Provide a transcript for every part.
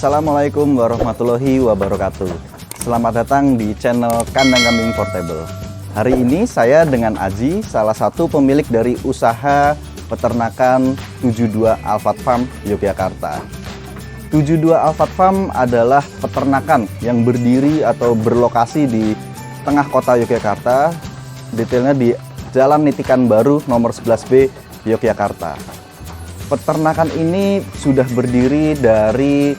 Assalamualaikum warahmatullahi wabarakatuh. Selamat datang di channel Kandang Kambing Portable. Hari ini saya dengan Aji, salah satu pemilik dari usaha peternakan 72 Alfat Farm Yogyakarta. 72 Alfat Farm adalah peternakan yang berdiri atau berlokasi di tengah kota Yogyakarta, detailnya di Jalan Nitikan Baru nomor 11B Yogyakarta. Peternakan ini sudah berdiri dari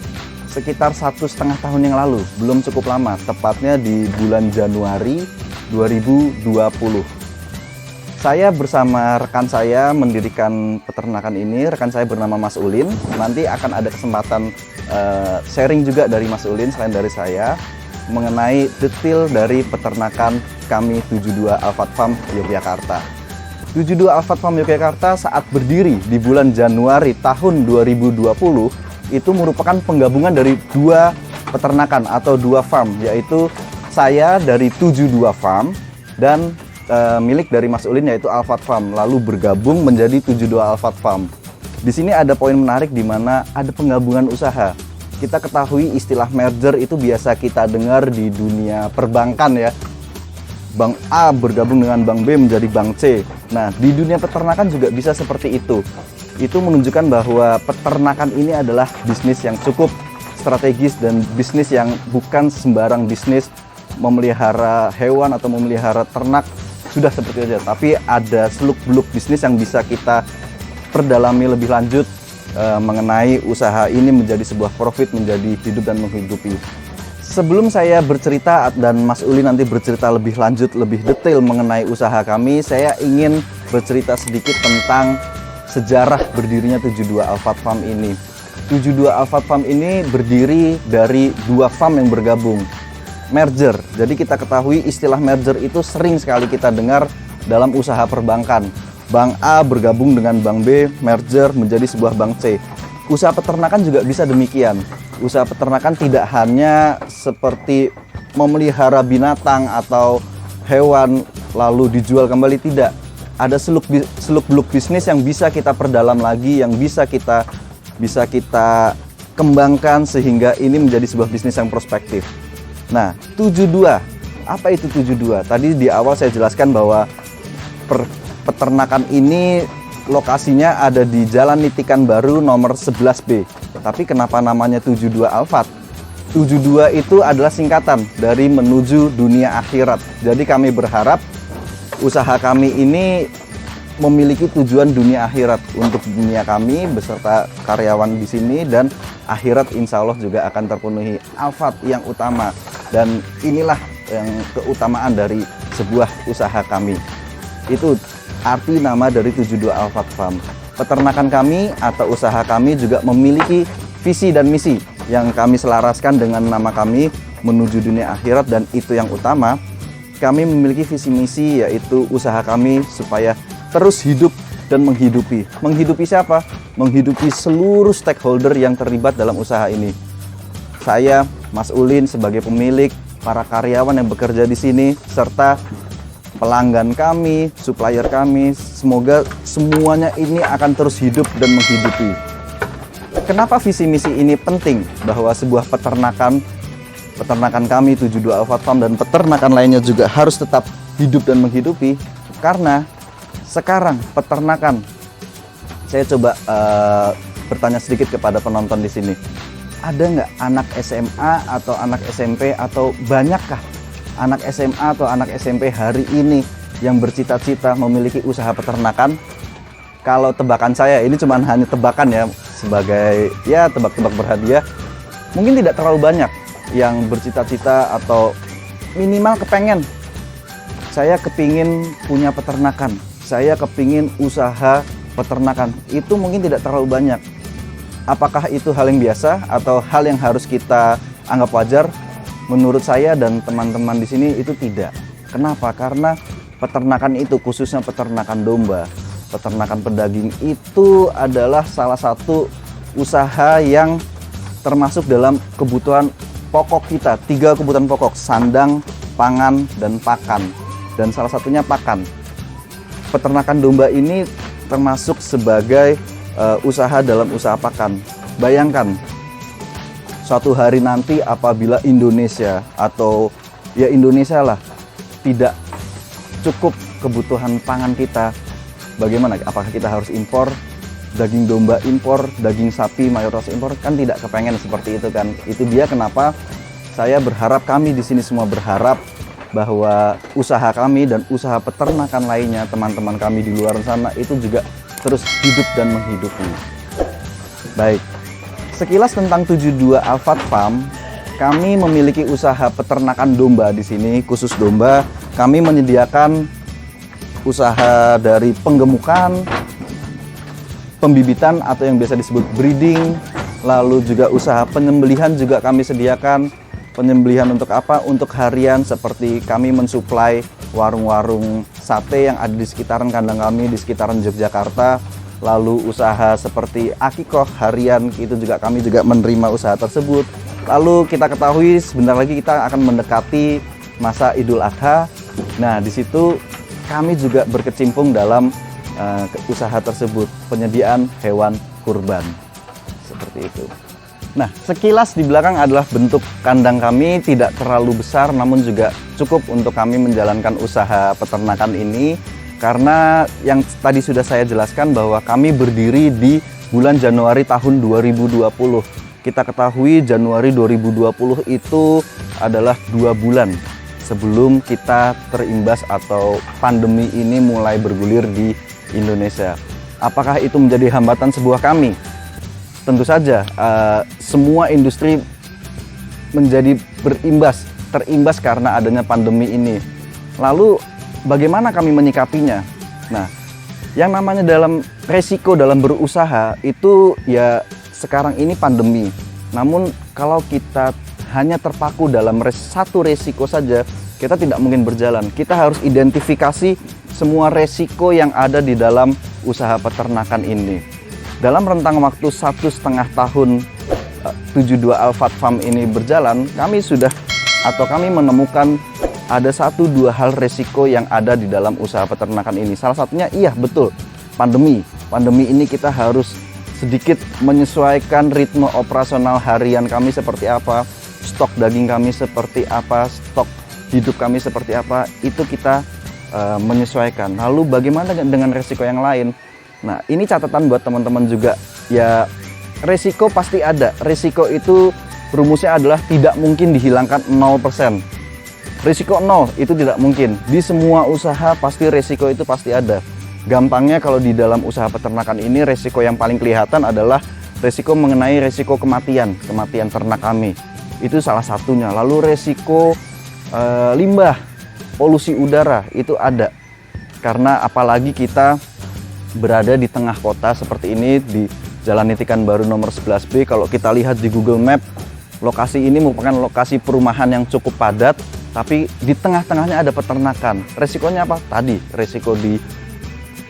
sekitar 1,5 tahun yang lalu, belum cukup lama, tepatnya di bulan Januari 2020. Saya bersama rekan saya mendirikan peternakan ini. Rekan saya bernama Mas Ulin. Nanti akan ada kesempatan sharing juga dari Mas Ulin selain dari saya mengenai detail dari peternakan kami 72 Alfat Farm Yogyakarta. 72 Alfat Farm Yogyakarta saat berdiri di bulan Januari tahun 2020 itu merupakan penggabungan dari dua peternakan atau dua farm, yaitu saya dari 72 Farm dan milik dari Mas Ulin yaitu Alfat Farm, lalu bergabung menjadi 72 Alfat Farm. Di sini ada poin menarik di mana ada penggabungan usaha. Kita ketahui istilah merger itu biasa kita dengar di dunia perbankan ya. Bank A bergabung dengan Bank B menjadi Bank C. Nah, di dunia peternakan juga bisa seperti itu. Itu menunjukkan bahwa peternakan ini adalah bisnis yang cukup strategis dan bisnis yang bukan sembarang bisnis memelihara hewan atau memelihara ternak sudah seperti itu aja. Tapi ada seluk-beluk bisnis yang bisa kita perdalami lebih lanjut mengenai usaha ini menjadi sebuah profit, menjadi hidup dan menghidupi. Sebelum saya bercerita dan Mas Uli nanti bercerita lebih lanjut, lebih detail mengenai usaha kami, saya ingin bercerita sedikit tentang sejarah berdirinya 72 Alfat Farm ini. 72 Alfat Farm ini berdiri dari dua farm yang bergabung. Merger. Jadi kita ketahui istilah merger itu sering sekali kita dengar dalam usaha perbankan. Bank A bergabung dengan Bank B, merger menjadi sebuah Bank C. Usaha peternakan juga bisa demikian. Usaha peternakan tidak hanya seperti memelihara binatang atau hewan lalu dijual kembali, tidak. Ada seluk-beluk bisnis yang bisa kita perdalam lagi, yang bisa kita kembangkan sehingga ini menjadi sebuah bisnis yang prospektif. Nah, 72. Apa itu 72? Tadi di awal saya jelaskan bahwa peternakan ini lokasinya ada di Jalan Nitikan Baru nomor 11B. Tapi kenapa namanya 72 Alfat? 72 itu adalah singkatan dari menuju dunia akhirat. Jadi kami berharap usaha kami ini memiliki tujuan dunia akhirat untuk dunia kami beserta karyawan di sini, dan akhirat insya Allah juga akan terpenuhi. Alfat yang utama, dan inilah yang keutamaan dari sebuah usaha kami. Itu arti nama dari 72 Alfat Farm. Peternakan kami atau usaha kami juga memiliki visi dan misi yang kami selaraskan dengan nama kami menuju dunia akhirat, dan itu yang utama. Kami memiliki visi misi yaitu usaha kami supaya terus hidup dan menghidupi. Menghidupi siapa? Menghidupi seluruh stakeholder yang terlibat dalam usaha ini. Saya, Mas Ulin sebagai pemilik, para karyawan yang bekerja di sini, serta pelanggan kami, supplier kami, semoga semuanya ini akan terus hidup dan menghidupi. Kenapa visi misi ini penting? Bahwa sebuah peternakan kami 72 Alfat Farm dan peternakan lainnya juga harus tetap hidup dan menghidupi. Karena sekarang peternakan, saya coba bertanya sedikit kepada penonton di sini. Ada nggak anak SMA atau anak SMP atau banyakkah anak SMA atau anak SMP hari ini yang bercita-cita memiliki usaha peternakan? Kalau tebakan saya, ini cuma hanya tebakan ya, sebagai ya tebak-tebak berhadiah, mungkin tidak terlalu banyak yang bercita-cita atau minimal kepengen. Saya kepingin punya peternakan, saya kepingin usaha peternakan. Itu mungkin tidak terlalu banyak. Apakah itu hal yang biasa atau hal yang harus kita anggap wajar? Menurut saya dan teman-teman di sini itu tidak. Kenapa? Karena peternakan itu, khususnya peternakan domba, peternakan pedaging itu adalah salah satu usaha yang termasuk dalam kebutuhan pokok kita. 3 kebutuhan pokok: sandang, pangan, dan pakan. Dan salah satunya pakan. Peternakan domba ini termasuk sebagai usaha dalam usaha pakan. Bayangkan, suatu hari nanti apabila Indonesia atau ya Indonesia lah tidak cukup kebutuhan pangan kita, bagaimana? Apakah kita harus impor daging domba, impor daging sapi, mayoritas impor? Kan tidak kepengen seperti itu kan. Itu dia kenapa saya berharap, kami di sini semua berharap bahwa usaha kami dan usaha peternakan lainnya, teman-teman kami di luar sana itu juga terus hidup dan menghidupi. Baik, sekilas tentang 72 Alphard Farm. Kami memiliki usaha peternakan domba di sini, khusus domba. Kami menyediakan usaha dari penggemukan, pembibitan atau yang biasa disebut breeding, lalu juga usaha penyembelihan juga kami sediakan. Penyembelihan untuk apa? Untuk harian, seperti kami mensuplai warung-warung sate yang ada di sekitaran kandang kami, di sekitaran Yogyakarta. Lalu usaha seperti akikoh harian, itu juga kami juga menerima usaha tersebut. Lalu kita ketahui sebentar lagi kita akan mendekati masa Idul Adha. Nah, di situ kami juga berkecimpung dalam usaha tersebut, penyediaan hewan kurban seperti itu. Nah, sekilas di belakang adalah bentuk kandang kami, tidak terlalu besar namun juga cukup untuk kami menjalankan usaha peternakan ini, karena yang tadi sudah saya jelaskan bahwa kami berdiri di bulan Januari tahun 2020. Kita ketahui Januari 2020 itu adalah 2 bulan sebelum kita terimbas atau pandemi ini mulai bergulir di Indonesia. Apakah itu menjadi hambatan sebuah kami? Tentu saja, semua industri menjadi terimbas karena adanya pandemi ini. Lalu bagaimana kami menyikapinya? Nah, yang namanya dalam resiko dalam berusaha itu ya sekarang ini pandemi. Namun kalau kita hanya terpaku dalam satu resiko saja, kita tidak mungkin berjalan. Kita harus identifikasi semua resiko yang ada di dalam usaha peternakan ini. Dalam rentang waktu 1,5 tahun 72 Alphard Farm ini berjalan, kami menemukan ada 1-2 hal resiko yang ada di dalam usaha peternakan ini. Salah satunya, iya betul, pandemi. Pandemi ini kita harus sedikit menyesuaikan ritme operasional harian kami seperti apa, stok daging kami seperti apa, stok hidup kami seperti apa, itu kita menyesuaikan. Lalu bagaimana dengan resiko yang lain? Nah, ini catatan buat teman-teman juga. Ya, resiko pasti ada. Resiko itu rumusnya adalah tidak mungkin dihilangkan 0%. Risiko 0 itu tidak mungkin. Di semua usaha pasti resiko itu pasti ada. Gampangnya kalau di dalam usaha peternakan ini, resiko yang paling kelihatan adalah resiko mengenai resiko kematian ternak kami. Itu salah satunya. Lalu resiko limbah, polusi udara itu ada. Karena apalagi kita berada di tengah kota seperti ini, di Jalan Nitikan Baru nomor 11B. Kalau kita lihat di Google Map, lokasi ini merupakan lokasi perumahan yang cukup padat, tapi di tengah-tengahnya ada peternakan. Resikonya apa? Tadi, resiko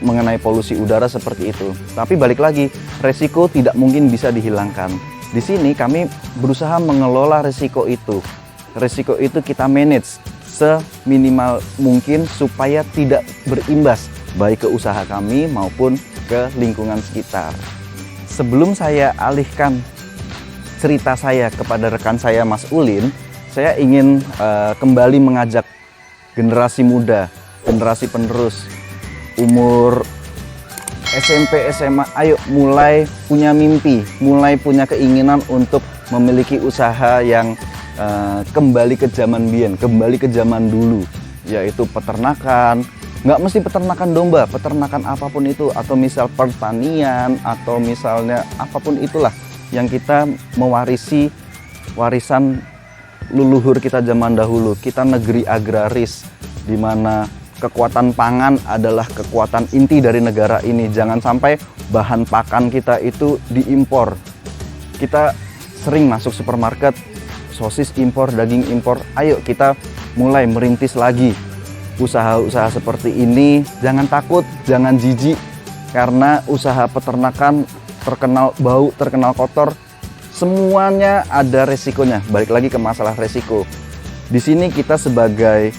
mengenai polusi udara seperti itu. Tapi balik lagi, resiko tidak mungkin bisa dihilangkan. Di sini kami berusaha mengelola resiko itu. Resiko itu kita manage seminimal mungkin supaya tidak berimbas baik ke usaha kami maupun ke lingkungan sekitar. Sebelum saya alihkan cerita saya kepada rekan saya Mas Ulin, saya ingin kembali mengajak generasi muda, generasi penerus, umur SMP, SMA, ayo mulai punya mimpi, mulai punya keinginan untuk memiliki usaha yang kembali ke zaman biyen, kembali ke zaman dulu, yaitu peternakan. Nggak mesti peternakan domba, peternakan apapun itu, atau misal pertanian, atau misalnya apapun itulah yang kita mewarisi warisan leluhur kita zaman dahulu. Kita negeri agraris, di mana kekuatan pangan adalah kekuatan inti dari negara ini. Jangan sampai bahan pakan kita itu diimpor. Kita sering masuk supermarket, sosis impor, daging impor. Ayo kita mulai merintis lagi usaha-usaha seperti ini. Jangan takut, jangan jijik, karena usaha peternakan terkenal bau, terkenal kotor. Semuanya ada resikonya. Balik lagi ke masalah resiko. Di sini kita sebagai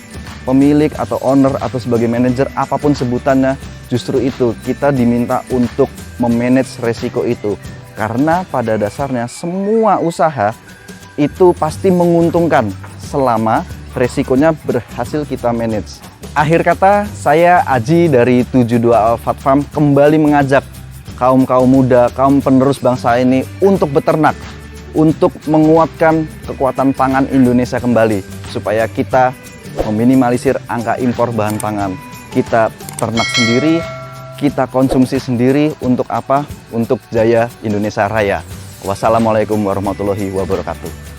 pemilik atau owner atau sebagai manajer, apapun sebutannya, justru itu kita diminta untuk memanage resiko itu. Karena pada dasarnya semua usaha itu pasti menguntungkan selama resikonya berhasil kita manage. Akhir kata, saya Aji dari 72 Alfat Farm kembali mengajak kaum muda, kaum penerus bangsa ini untuk beternak, untuk menguatkan kekuatan pangan Indonesia kembali, supaya kita meminimalisir angka impor bahan pangan. Kita ternak sendiri, kita konsumsi sendiri, untuk apa? Untuk jaya Indonesia Raya. Wassalamualaikum warahmatullahi wabarakatuh.